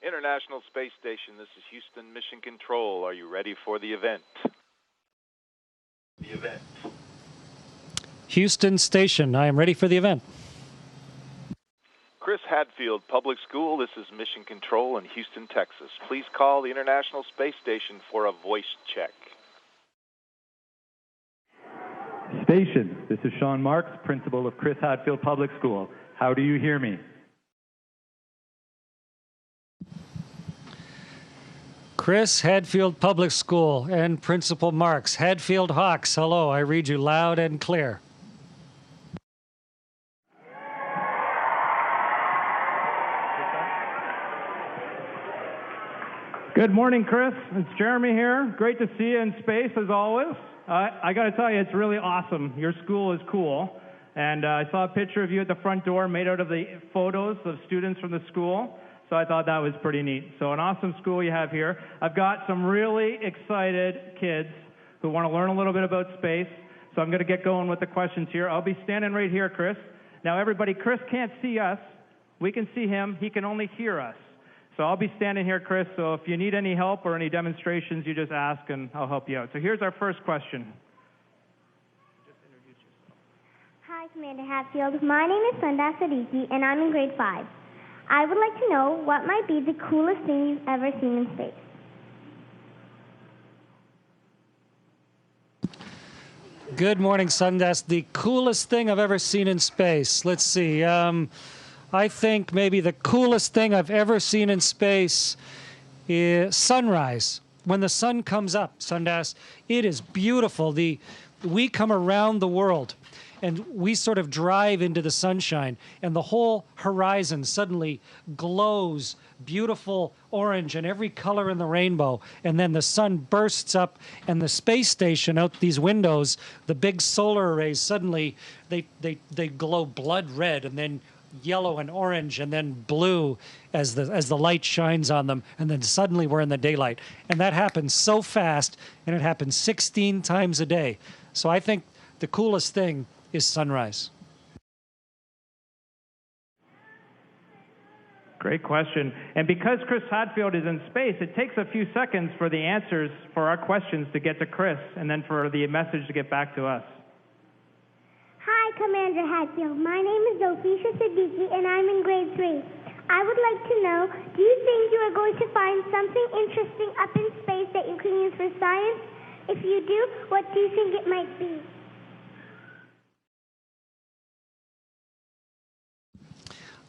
International Space Station, this is Houston Mission Control. Are you ready for the event? Houston Station, I am ready for the event. Chris Hadfield Public School, this is Mission Control in Houston, Texas. Please call the International Space Station for a voice check. Station, this is Sean Marks, principal of Chris Hadfield Public School. How do you hear me? Chris Hadfield Public School and Principal Marks. Hadfield Hawks, hello, I read you loud and clear. Good morning, Chris. It's Jeremy here. Great to see you in space, as always. I got to tell you, it's really awesome. Your school is cool. And I saw a picture of you at the front door made out of the photos of students from the school. So I thought that was pretty neat. So an awesome school you have here. I've got some really excited kids who want to learn a little bit about space. So I'm going to get going with the questions here. I'll be standing right here, Chris. Now, everybody, Chris can't see us. We can see him. He can only hear us. So I'll be standing here, Chris. So if you need any help or any demonstrations, you just ask, and I'll help you out. So here's our first question. Hi, Commander Hadfield. My name is Sunda Siddiqui, and I'm in grade 5. I would like to know what might be the coolest thing you've ever seen in space. Good morning, Sundas. The coolest thing I've ever seen in space. Let's see. I think maybe the coolest thing I've ever seen in space is sunrise. When the sun comes up, Sundas, it is beautiful. We come around the world, and we sort of drive into the sunshine, and the whole horizon suddenly glows beautiful orange and every color in the rainbow, and then the sun bursts up, and the space station out these windows, the big solar arrays, suddenly they glow blood red, and then yellow and orange, and then blue as the light shines on them, and then suddenly we're in the daylight. And that happens so fast, and it happens 16 times a day. So I think the coolest thing is sunrise. Great question. And because Chris Hadfield is in space, it takes a few seconds for the answers for our questions to get to Chris, and then for the message to get back to us. Hi, Commander Hadfield. My name is Zofisha Siddiqui, and I'm in grade 3. I would like to know, do you think you are going to find something interesting up in space that you can use for science? If you do, what do you think it might be?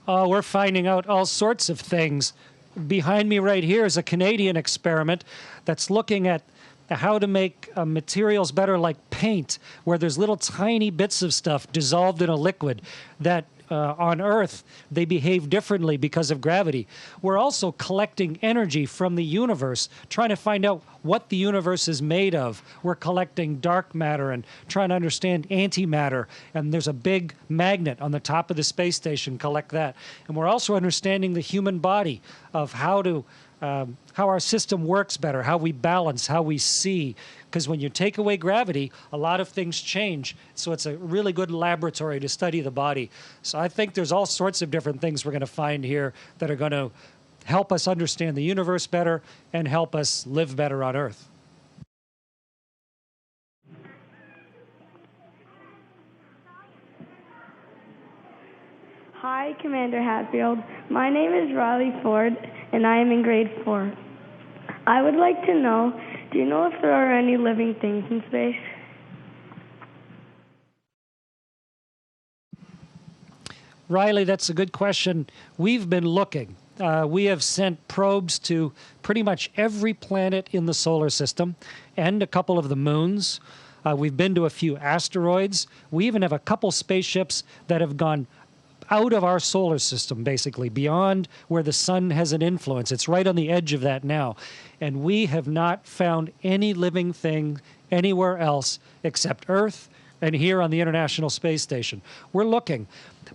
We're finding out all sorts of things. Behind me right here is a Canadian experiment that's looking at how to make materials better, like paint, where there's little tiny bits of stuff dissolved in a liquid that on Earth they behave differently because of gravity. We're also collecting energy from the universe, trying to find out what the universe is made of. We're collecting dark matter and trying to understand antimatter, and there's a big magnet on the top of the space station, collect that. And we're also understanding the human body, of how our system works better, how we balance, how we see. Because when you take away gravity, a lot of things change. So it's a really good laboratory to study the body. So I think there's all sorts of different things we're going to find here that are going to help us understand the universe better and help us live better on Earth. Hi, Commander Hadfield. My name is Riley Ford, and I am in grade 4. I would like to know, do you know if there are any living things in space? Riley, that's a good question. We've been looking. We have sent probes to pretty much every planet in the solar system and a couple of the moons. We've been to a few asteroids. We even have a couple spaceships that have gone out of our solar system, basically, beyond where the sun has an influence. It's right on the edge of that now. And we have not found any living thing anywhere else except Earth and here on the International Space Station. We're looking.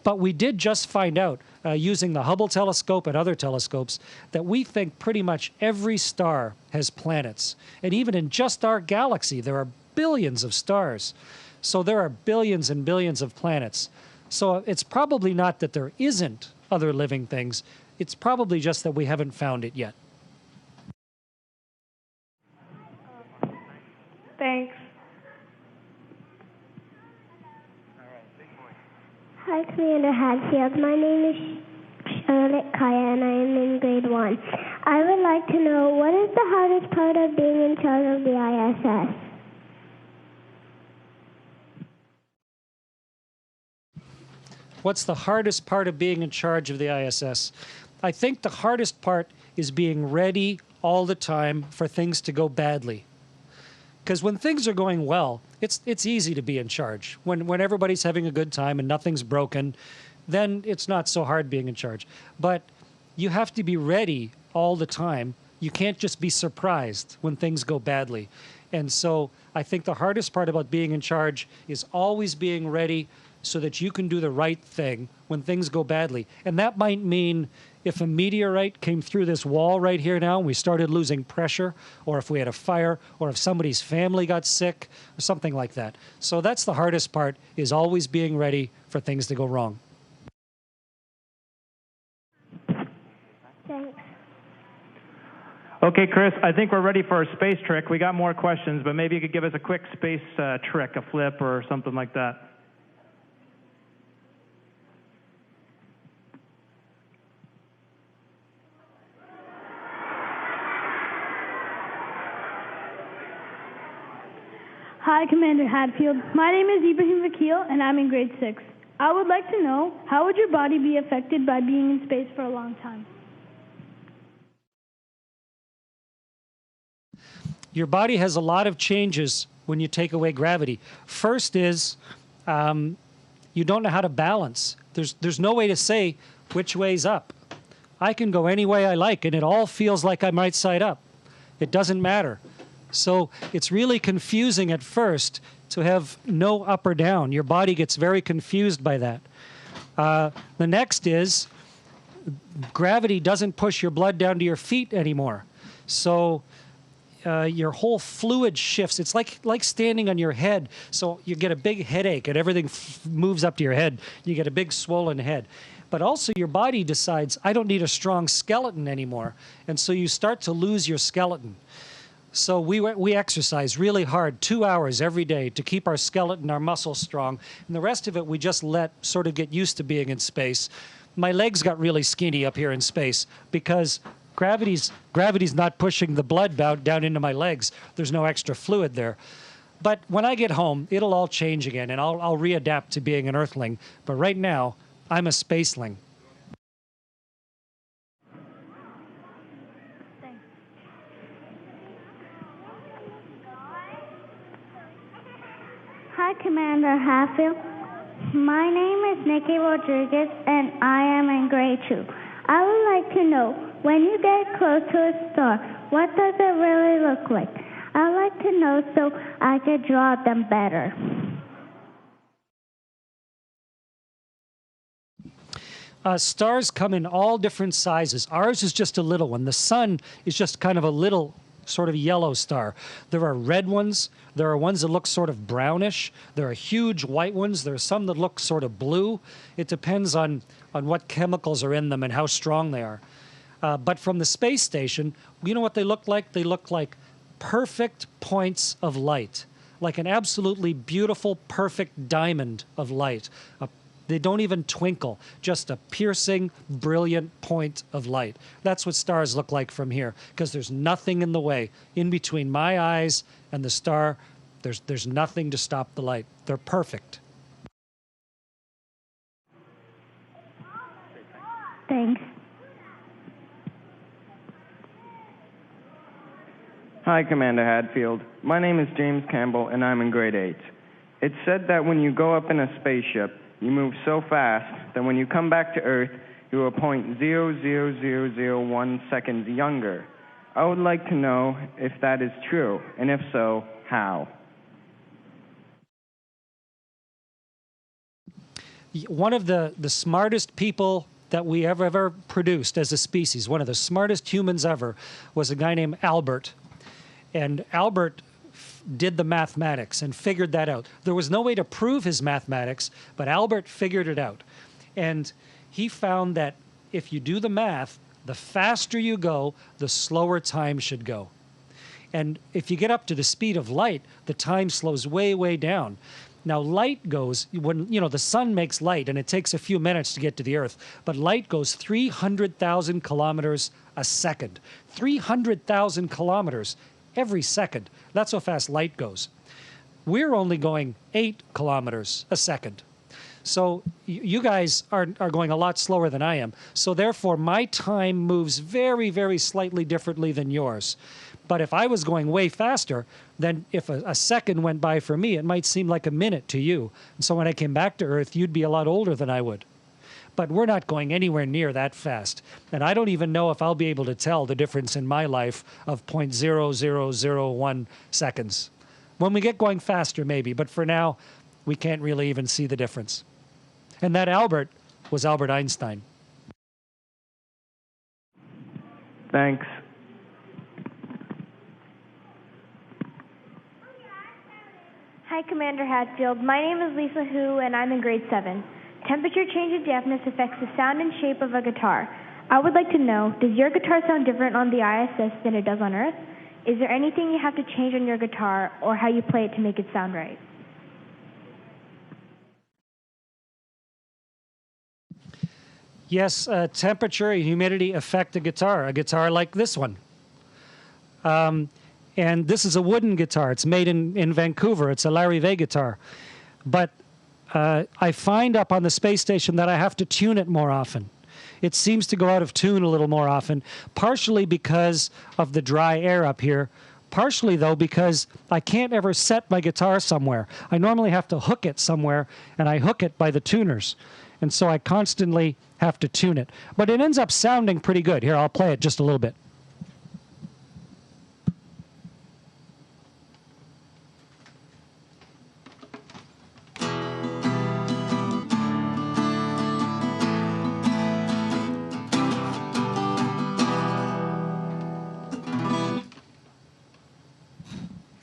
But we did just find out, using the Hubble telescope and other telescopes, that we think pretty much every star has planets. And even in just our galaxy, there are billions of stars. So there are billions and billions of planets. So it's probably not that there isn't other living things. it's probably just that we haven't found it yet. Thanks. Hi, Commander Hadfield. My name is Charlotte Kaya, and I am in grade 1. I would like to know, what is the hardest part of being in charge of the ISS? What's the hardest part of being in charge of the ISS? I think the hardest part is being ready all the time for things to go badly. Because when things are going well, it's easy to be in charge. When everybody's having a good time and nothing's broken, then it's not so hard being in charge. But you have to be ready all the time. You can't just be surprised when things go badly. And so I think the hardest part about being in charge is always being ready so that you can do the right thing when things go badly. And that might mean if a meteorite came through this wall right here now and we started losing pressure, or if we had a fire, or if somebody's family got sick, or something like that. So that's the hardest part, is always being ready for things to go wrong. Thanks. Okay, Chris, I think we're ready for a space trick. We got more questions, but maybe you could give us a quick space trick, a flip or something like that. Hi, Commander Hadfield. My name is Ibrahim Vakil, and I'm in grade 6. I would like to know, how would your body be affected by being in space for a long time? Your body has a lot of changes when you take away gravity. First is you don't know how to balance. There's no way to say which way's up. I can go any way I like, and it all feels like I'm right side up. It doesn't matter. So it's really confusing at first to have no up or down. Your body gets very confused by that. The next is gravity doesn't push your blood down to your feet anymore. So your whole fluid shifts. It's like standing on your head. So you get a big headache and everything moves up to your head. You get a big swollen head. But also your body decides, I don't need a strong skeleton anymore. And so you start to lose your skeleton. So we exercise really hard, 2 hours every day to keep our skeleton, our muscles strong. And the rest of it we just let sort of get used to being in space. My legs got really skinny up here in space because gravity's not pushing the blood down into my legs. There's no extra fluid there. But when I get home, it'll all change again, and I'll readapt to being an Earthling. But right now, I'm a spaceling. Hi, Commander Hadfield. My name is Nikki Rodriguez, and I am in grade 2. I would like to know, when you get close to a star, what does it really look like? I'd like to know so I could draw them better. Stars come in all different sizes. Ours is just a little one. The sun is just kind of a little sort of yellow star. There are red ones. There are ones that look sort of brownish. There are huge white ones. There are some that look sort of blue. It depends on what chemicals are in them and how strong they are. But from the space station, you know what they look like? They look like perfect points of light, like an absolutely beautiful, perfect diamond of light. They don't even twinkle, just a piercing, brilliant point of light. That's what stars look like from here, because there's nothing in the way. In between my eyes and the star, there's nothing to stop the light. They're perfect. Thanks. Hi, Commander Hadfield. My name is James Campbell, and I'm in grade 8. It's said that when you go up in a spaceship, you move so fast that when you come back to Earth, you are 0.00001 seconds younger. I would like to know if that is true, and if so, how? One of the smartest people that we ever produced as a species, one of the smartest humans ever, was a guy named Albert. And Albert did the mathematics and figured that out. There was no way to prove his mathematics, but Albert figured it out. And he found that if you do the math, the faster you go, the slower time should go. And if you get up to the speed of light, the time slows way, way down. Now, light goes, when, the sun makes light, and it takes a few minutes to get to the Earth, but light goes 300,000 kilometers a second. 300,000 kilometers every second. That's how fast light goes. We're only going 8 kilometers a second. So you guys are going a lot slower than I am. So therefore, my time moves very, very slightly differently than yours. But if I was going way faster, then if a second went by for me, it might seem like a minute to you. And so when I came back to Earth, you'd be a lot older than I would. But we're not going anywhere near that fast. And I don't even know if I'll be able to tell the difference in my life of 0.0001 seconds. When we get going faster, maybe. But for now, we can't really even see the difference. And that Albert was Albert Einstein. Thanks. Hi, Commander Hadfield. My name is Lisa Hu, and I'm in grade 7. Temperature change in deafness affects the sound and shape of a guitar. I would like to know, does your guitar sound different on the ISS than it does on Earth? Is there anything you have to change on your guitar or how you play it to make it sound right? Yes, temperature and humidity affect a guitar like this one. And this is a wooden guitar. It's made in Vancouver. It's a Larry Vay guitar. But I find up on the space station that I have to tune it more often. It seems to go out of tune a little more often, partially because of the dry air up here, partially, though, because I can't ever set my guitar somewhere. I normally have to hook it somewhere, and I hook it by the tuners. And so I constantly have to tune it. But it ends up sounding pretty good. Here, I'll play it just a little bit.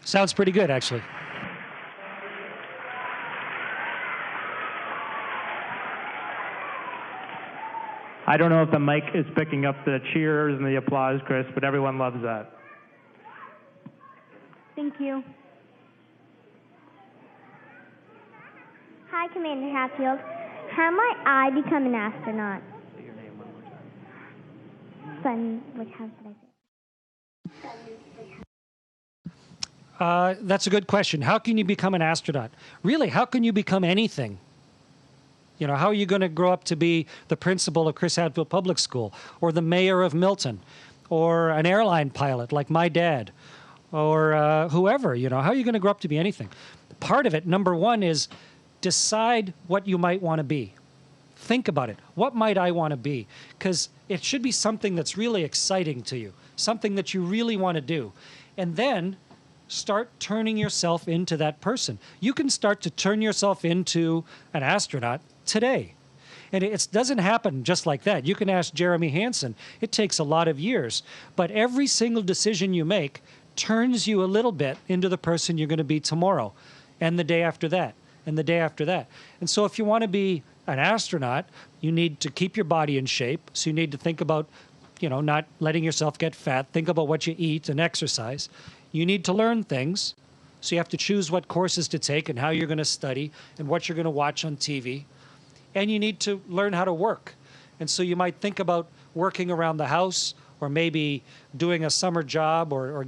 Sounds pretty good, actually. I don't know if the mic is picking up the cheers and the applause, Chris, but everyone loves that. Thank you. Hi, Commander Hadfield. How might I become an astronaut? Say your name one more time. Sun, how should I say? That's a good question. How can you become an astronaut? Really, how can you become anything? How are you going to grow up to be the principal of Chris Hadfield Public School, or the mayor of Milton, or an airline pilot like my dad, or whoever? How are you going to grow up to be anything? Part of it, number one, is decide what you might want to be. Think about it. What might I want to be? Because it should be something that's really exciting to you, something that you really want to do. And then start turning yourself into that person. You can start to turn yourself into an astronaut today. And it doesn't happen just like that. You can ask Jeremy Hansen. It takes a lot of years. But every single decision you make turns you a little bit into the person you're going to be tomorrow, and the day after that, and the day after that. And so if you want to be an astronaut, you need to keep your body in shape. So you need to think about, not letting yourself get fat. Think about what you eat and exercise. You need to learn things. So you have to choose what courses to take and how you're going to study and what you're going to watch on TV. And you need to learn how to work. And so you might think about working around the house, or maybe doing a summer job, or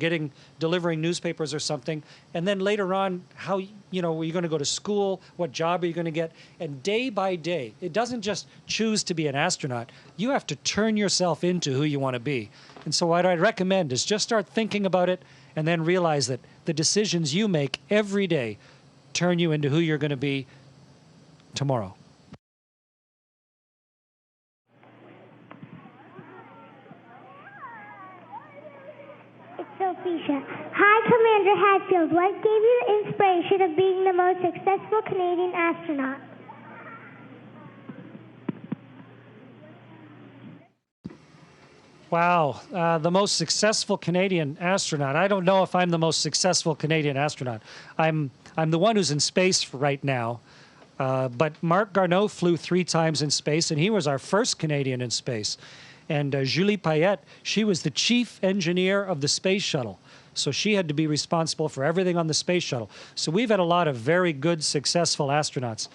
delivering newspapers or something. And then later on, how, are you going to go to school? What job are you going to get? And day by day, it doesn't just choose to be an astronaut. You have to turn yourself into who you want to be. And so what I'd recommend is just start thinking about it, and then realize that the decisions you make every day turn you into who you're going to be tomorrow. It's Sophia. Hi, Commander Hadfield. What gave you the inspiration of being the most successful Canadian astronaut? Wow, the most successful Canadian astronaut. I don't know if I'm the most successful Canadian astronaut. I'm the one who's in space right now. But Marc Garneau flew 3 times in space, and he was our first Canadian in space. And Julie Payette, she was the chief engineer of the space shuttle. So she had to be responsible for everything on the space shuttle. So we've had a lot of very good, successful astronauts.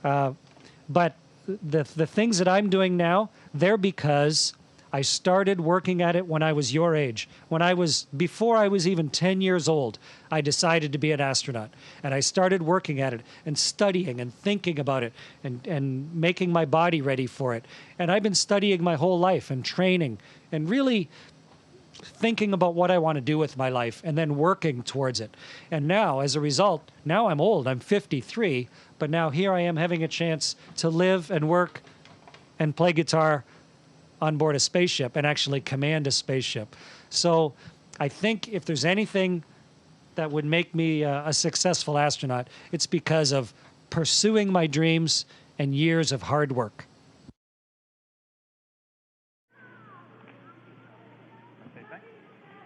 But the things that I'm doing now, they're because I started working at it when I was your age. Before I was even 10 years old, I decided to be an astronaut. And I started working at it and studying and thinking about it and making my body ready for it. And I've been studying my whole life and training and really thinking about what I want to do with my life and then working towards it. And now, as a result, now I'm old. I'm 53, but now here I am having a chance to live and work and play guitar on board a spaceship and actually command a spaceship. So I think if there's anything that would make me a successful astronaut, it's because of pursuing my dreams and years of hard work.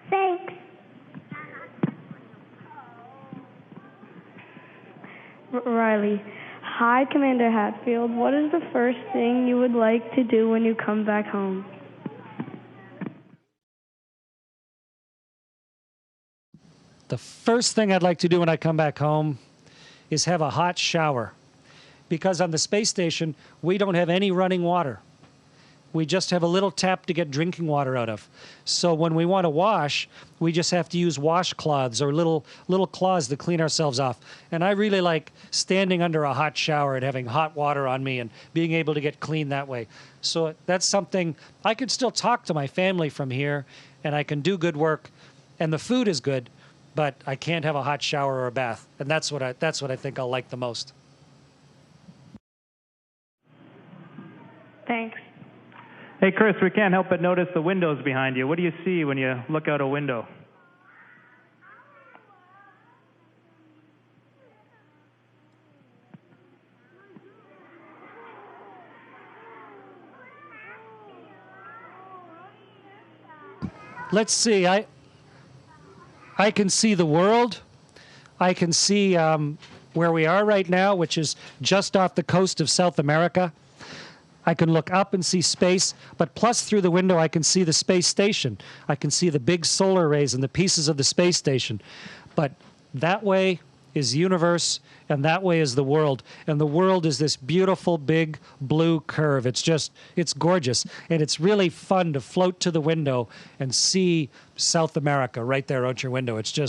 Thanks. Riley. Hi, Commander Hadfield. What is the first thing you would like to do when you come back home? The first thing I'd like to do when I come back home is have a hot shower. Because on the space station, we don't have any running water. We just have a little tap to get drinking water out of. So when we want to wash, we just have to use washcloths or little cloths to clean ourselves off. And I really like standing under a hot shower and having hot water on me and being able to get clean that way. So that's something, I can still talk to my family from here and I can do good work and the food is good, but I can't have a hot shower or a bath. And that's what I think I'll like the most. Thanks. Hey, Chris, we can't help but notice the windows behind you. What do you see when you look out a window? Let's see. I can see the world. I can see where we are right now, which is just off the coast of South America. I can look up and see space, but plus through the window I can see the space station. I can see the big solar rays and the pieces of the space station. But that way is universe, and that way is the world. And the world is this beautiful, big, blue curve. It's gorgeous. And it's really fun to float to the window and see South America right there out your window. It's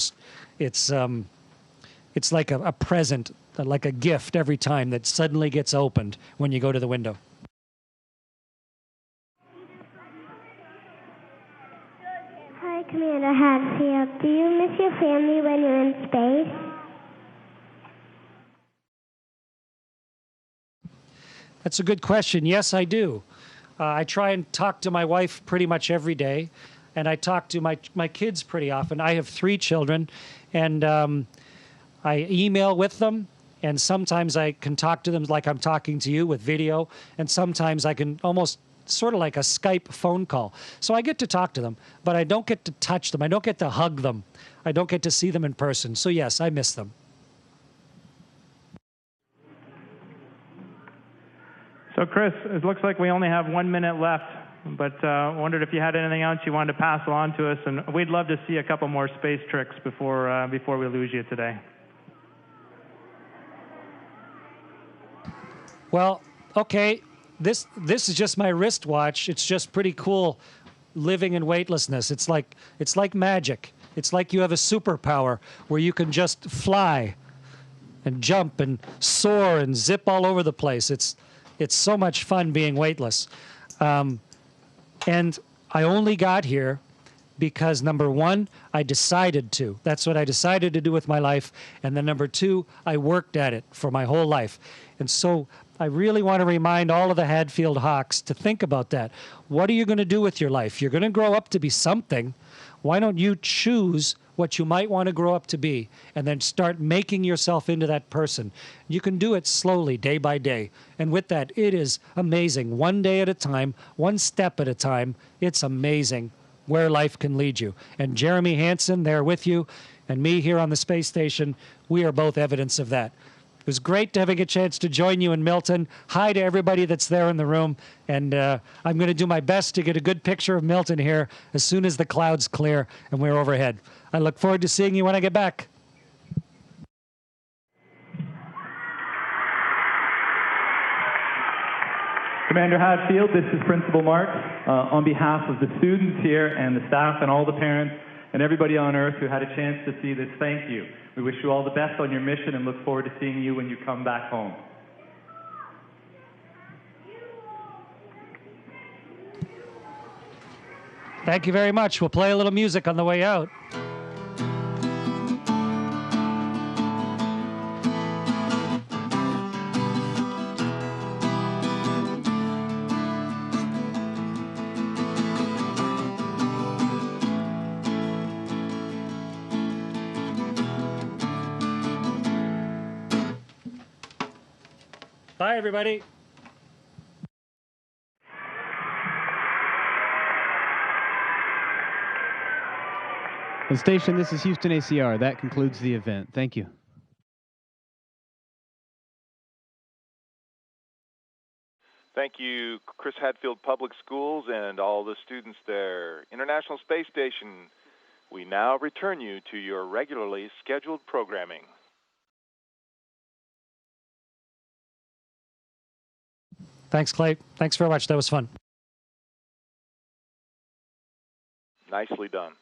like a present, like a gift every time that suddenly gets opened when you go to the window. Hi, Commander Hadfield. Do you miss your family when you're in space? That's a good question. Yes, I do. I try and talk to my wife pretty much every day, and I talk to my kids pretty often. I have 3 children, and I email with them, and sometimes I can talk to them like I'm talking to you with video, and sometimes I can almost sort of like a Skype phone call. So I get to talk to them, but I don't get to touch them. I don't get to hug them. I don't get to see them in person. So yes, I miss them. So Chris, it looks like we only have 1 minute left, but wondered if you had anything else you wanted to pass along to us, and we'd love to see a couple more space tricks before we lose you today. Well, okay. This is just my wristwatch. It's just pretty cool living in weightlessness. It's like magic. It's like you have a superpower where you can just fly and jump and soar and zip all over the place. It's so much fun being weightless. And I only got here because, number 1, I decided to. That's what I decided to do with my life. And then number 2, I worked at it for my whole life. And so I really want to remind all of the Hadfield Hawks to think about that. What are you going to do with your life? You're going to grow up to be something. Why don't you choose what you might want to grow up to be and then start making yourself into that person? You can do it slowly, day by day. And with that, it is amazing. One day at a time, one step at a time, it's amazing where life can lead you. And Jeremy Hansen there with you and me here on the space station, we are both evidence of that. It was great having a chance to join you in Milton. Hi to everybody that's there in the room. And I'm going to do my best to get a good picture of Milton here as soon as the clouds clear and we're overhead. I look forward to seeing you when I get back. Commander Hadfield, this is Principal Marks. On behalf of the students here and the staff and all the parents and everybody on Earth who had a chance to see this, thank you. We wish you all the best on your mission and look forward to seeing you when you come back home. Thank you very much. We'll play a little music on the way out. Bye, everybody. And station, this is Houston ACR. That concludes the event. Thank you. Thank you, Chris Hadfield Public Schools and all the students there. International Space Station, we now return you to your regularly scheduled programming. Thanks, Clay. Thanks very much. That was fun. Nicely done.